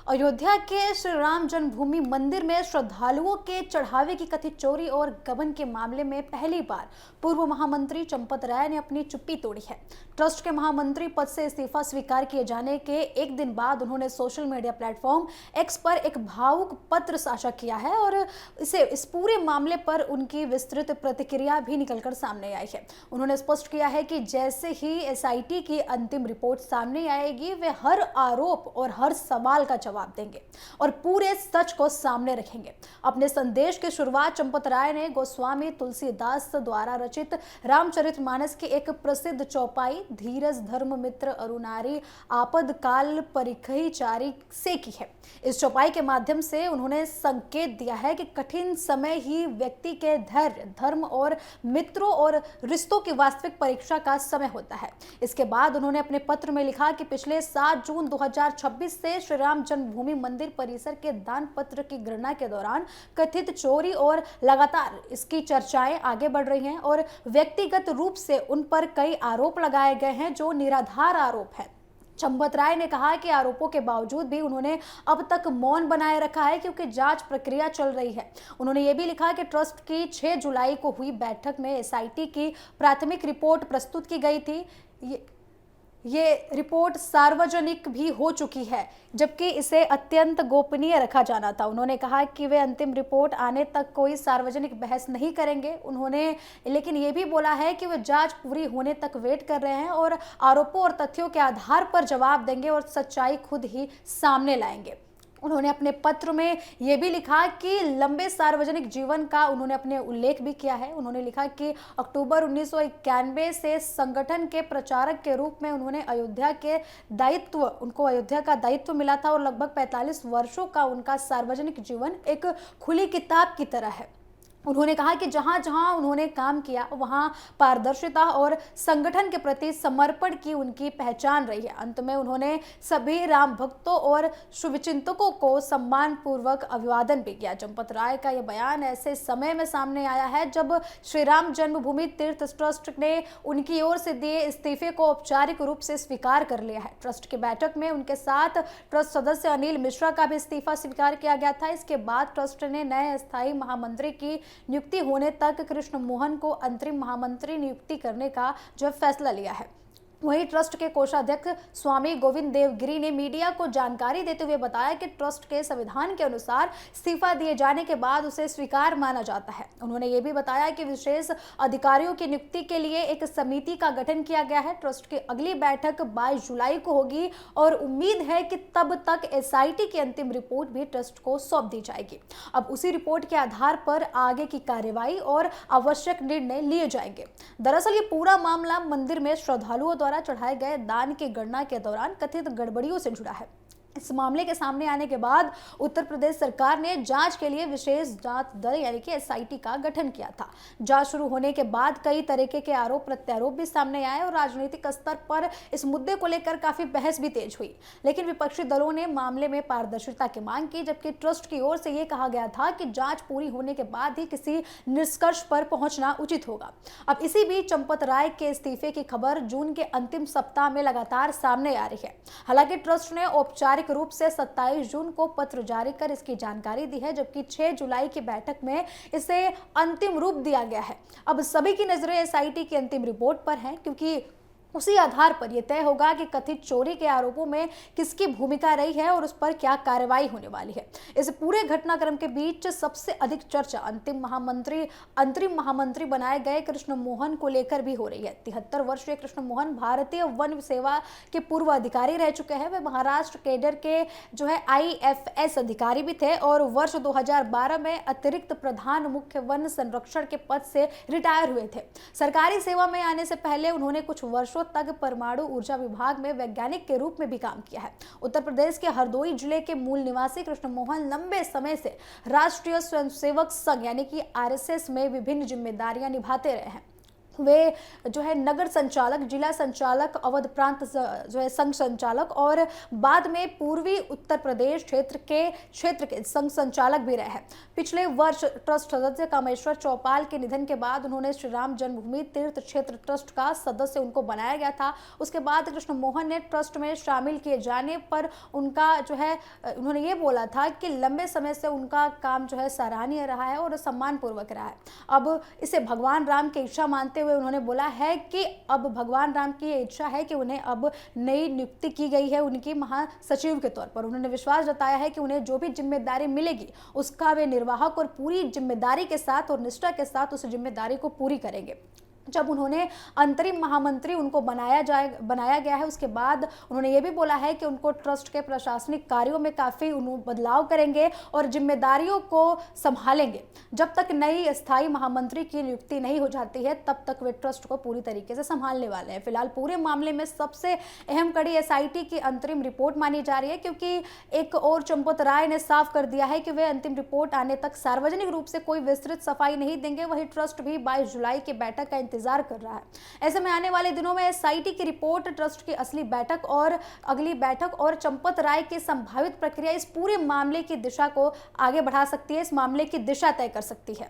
अयोध्या के श्री राम जन्मभूमि मंदिर में श्रद्धालुओं के चढ़ावे की कथित चोरी और गबन के मामले में पहली बार पूर्व महामंत्री चंपत राय ने अपनी चुप्पी तोड़ी है। ट्रस्ट के महामंत्री पद से इस्तीफा स्वीकार किए जाने के एक दिन बाद उन्होंने सोशल मीडिया प्लेटफॉर्म एक्स पर एक भावुक पत्र साझा किया है और इस पूरे मामले पर उनकी विस्तृत प्रतिक्रिया भी निकलकर सामने आई है। उन्होंने स्पष्ट किया है कि जैसे ही एसआईटी की अंतिम रिपोर्ट सामने आएगी वे हर आरोप और हर सवाल का जवाब देंगे और पूरे सच को सामने रखेंगे। अपने संदेश की शुरुआत चंपत राय ने गोस्वामी तुलसीदास द्वारा रचित रामचरितमानस की एक प्रसिद्ध चौपाई धीरज धर्म मित्र अरुणारी आपद काल परिखई चारी से की है। इस चौपाई के माध्यम से उन्होंने संकेत दिया है कि कठिन समय ही व्यक्ति के धैर्य धर्म और मित्रों और रिश्तों की वास्तविक परीक्षा का समय होता है। इसके बाद उन्होंने अपने पत्र में लिखा कि पिछले 7 जून 2026 से श्री राम जन्मभूमि मंदिर परिसर के दान पत्र की गणना के दौरान कथित चोरी और लगातार इसकी चर्चाएं आगे बढ़ रही हैं और व्यक्तिगत रूप से उन पर कई आरोप लगाए गए हैं जो निराधार आरोप है। चंपत राय ने कहा कि आरोपों के बावजूद भी उन्होंने अब तक मौन बनाए रखा है क्योंकि जांच प्रक्रिया चल रही है। उन्होंने ये भी लिखा कि ट्रस्ट की 6 जुलाई को हुई बैठक में एसआईटी की प्राथमिक रिपोर्ट प्रस्तुत की गई थी। ये रिपोर्ट सार्वजनिक भी हो चुकी है जबकि इसे अत्यंत गोपनीय रखा जाना था। उन्होंने कहा कि वे अंतिम रिपोर्ट आने तक कोई सार्वजनिक बहस नहीं करेंगे। उन्होंने लेकिन ये भी बोला है कि वे जांच पूरी होने तक वेट कर रहे हैं और आरोपों और तथ्यों के आधार पर जवाब देंगे और सच्चाई खुद ही सामने लाएंगे। उन्होंने अपने पत्र में यह भी लिखा कि लंबे सार्वजनिक जीवन का उन्होंने अपने उल्लेख भी किया है। उन्होंने लिखा कि अक्टूबर 1991 से संगठन के प्रचारक के रूप में उन्होंने उनको अयोध्या का दायित्व मिला था और लगभग 45 वर्षों का उनका सार्वजनिक जीवन एक खुली किताब की तरह है। उन्होंने कहा कि जहां जहां उन्होंने काम किया वहां पारदर्शिता और संगठन के प्रति समर्पण की उनकी पहचान रही है। अंत में उन्होंने सभी राम भक्तों और शुभचिंतकों को सम्मान पूर्वक अभिवादन भी किया। चंपत राय का यह बयान ऐसे समय में सामने आया है जब श्री राम जन्मभूमि तीर्थ ट्रस्ट ने उनकी ओर से दिए इस्तीफे को औपचारिक रूप से स्वीकार कर लिया है। ट्रस्ट की बैठक में उनके साथ ट्रस्ट सदस्य अनिल मिश्रा का भी इस्तीफा स्वीकार किया गया था। इसके बाद ट्रस्ट ने नए अस्थायी महामंत्री की नियुक्ति होने तक कृष्ण मोहन को अंतरिम महामंत्री नियुक्ति करने का जो फैसला लिया है। वहीं ट्रस्ट के कोषाध्यक्ष स्वामी गोविंद देवगिरी ने मीडिया को जानकारी देते हुए बताया कि ट्रस्ट के संविधान के अनुसार इस्तीफा दिए जाने के बाद उसे स्वीकार माना जाता है। उन्होंने ये भी बताया कि विशेष अधिकारियों की नियुक्ति के लिए एक समिति का गठन किया गया है। ट्रस्ट की अगली बैठक 22 जुलाई को होगी और उम्मीद है कि तब तक एसआईटी की अंतिम रिपोर्ट भी ट्रस्ट को सौंप दी जाएगी। अब उसी रिपोर्ट के आधार पर आगे की कार्यवाही और आवश्यक निर्णय लिए जाएंगे। दरअसल ये पूरा मामला मंदिर में श्रद्धालुओं द्वारा चढ़ाए गए दान की गणना के दौरान कथित गड़बड़ियों से जुड़ा है। इस मामले के सामने आने के बाद उत्तर प्रदेश सरकार ने जांच के लिए विशेष जांच दल यानी कि एसआईटी का गठन किया था। जांच शुरू होने के बाद कई तरीके के आरोप प्रत्यारोप भी सामने आए और राजनीतिक स्तर पर इस मुद्दे को लेकर काफी बहस भी तेज हुई। लेकिन विपक्षी दलों ने मामले में पारदर्शिता की मांग की जबकि ट्रस्ट की ओर से यह कहा गया था कि जांच पूरी होने के बाद ही किसी निष्कर्ष पर पहुंचना उचित होगा। अब इसी बीच चंपत राय के इस्तीफे की खबर जून के अंतिम सप्ताह में लगातार सामने आ रही है। हालांकि ट्रस्ट ने औपचारिक रूप से 27 जून को पत्र जारी कर इसकी जानकारी दी है जबकि 6 जुलाई की बैठक में इसे अंतिम रूप दिया गया है। अब सभी की नजरें एसआईटी की अंतिम रिपोर्ट पर हैं क्योंकि उसी आधार पर यह तय होगा कि कथित चोरी के आरोपों में किसकी भूमिका रही है और उस पर क्या कार्रवाई होने वाली है। इस पूरे घटनाक्रम के बीच सबसे अधिक चर्चा अंतरिम महामंत्री बनाए गए कृष्ण मोहन को लेकर भी हो रही है। 73 वर्षीय कृष्ण मोहन भारतीय वन सेवा के पूर्व अधिकारी रह चुके हैं। वे महाराष्ट्र कैडर के आईएफएस अधिकारी भी थे और वर्ष 2012 में अतिरिक्त प्रधान मुख्य वन संरक्षण के पद से रिटायर हुए थे। सरकारी सेवा में आने से पहले उन्होंने कुछ वर्षों तक परमाणु ऊर्जा विभाग में वैज्ञानिक के रूप में भी काम किया है। उत्तर प्रदेश के हरदोई जिले के मूल निवासी कृष्ण मोहन लंबे समय से राष्ट्रीय स्वयंसेवक संघ यानी कि आरएसएस में विभिन्न जिम्मेदारियां निभाते रहे हैं। वे जो है नगर संचालक, जिला संचालक, अवध प्रांत जो है संघ संचालक और बाद में पूर्वी उत्तर प्रदेश क्षेत्र के संघ संचालक भी रहे हैं। पिछले वर्ष ट्रस्ट सदस्य कामेश्वर चौपाल के निधन के बाद उन्होंने श्री राम जन्मभूमि तीर्थ क्षेत्र ट्रस्ट का सदस्य उनको बनाया गया था। उसके बाद कृष्ण मोहन ने ट्रस्ट में शामिल किए जाने पर उनका जो है उन्होंने ये बोला था कि लंबे समय से उनका काम जो है सराहनीय रहा है और सम्मानपूर्वक रहा है। अब इसे भगवान राम की इच्छा मानते हुए उन्होंने बोला है कि अब भगवान राम की ये इच्छा है कि उन्हें अब नई नियुक्ति की गई है उनकी महासचिव के तौर पर। उन्होंने विश्वास जताया है कि उन्हें जो भी जिम्मेदारी मिलेगी उसका वे निर्वाहक और पूरी जिम्मेदारी के साथ और निष्ठा के साथ उस जिम्मेदारी को पूरी करेंगे। जब उन्होंने अंतरिम महामंत्री उनको बनाया गया है उसके बाद उन्होंने ये भी बोला है कि उनको ट्रस्ट के प्रशासनिक कार्यों में काफ़ी बदलाव करेंगे और जिम्मेदारियों को संभालेंगे। जब तक नई स्थायी महामंत्री की नियुक्ति नहीं हो जाती है तब तक वे ट्रस्ट को पूरी तरीके से संभालने वाले हैं। फिलहाल पूरे मामले में सबसे अहम कड़ी एसआईटी की अंतरिम रिपोर्ट मानी जा रही है, क्योंकि एक और चंपत राय ने साफ कर दिया है कि वे अंतिम रिपोर्ट आने तक सार्वजनिक रूप से कोई विस्तृत सफाई नहीं देंगे। वहीं ट्रस्ट भी 22 जुलाई की बैठक का इंतजार कर रहा है। ऐसे में आने वाले दिनों में एसआईटी की रिपोर्ट, ट्रस्ट की असली बैठक और अगली बैठक और चंपत राय की संभावित प्रक्रिया इस पूरे मामले की दिशा को आगे बढ़ा सकती है, इस मामले की दिशा तय कर सकती है।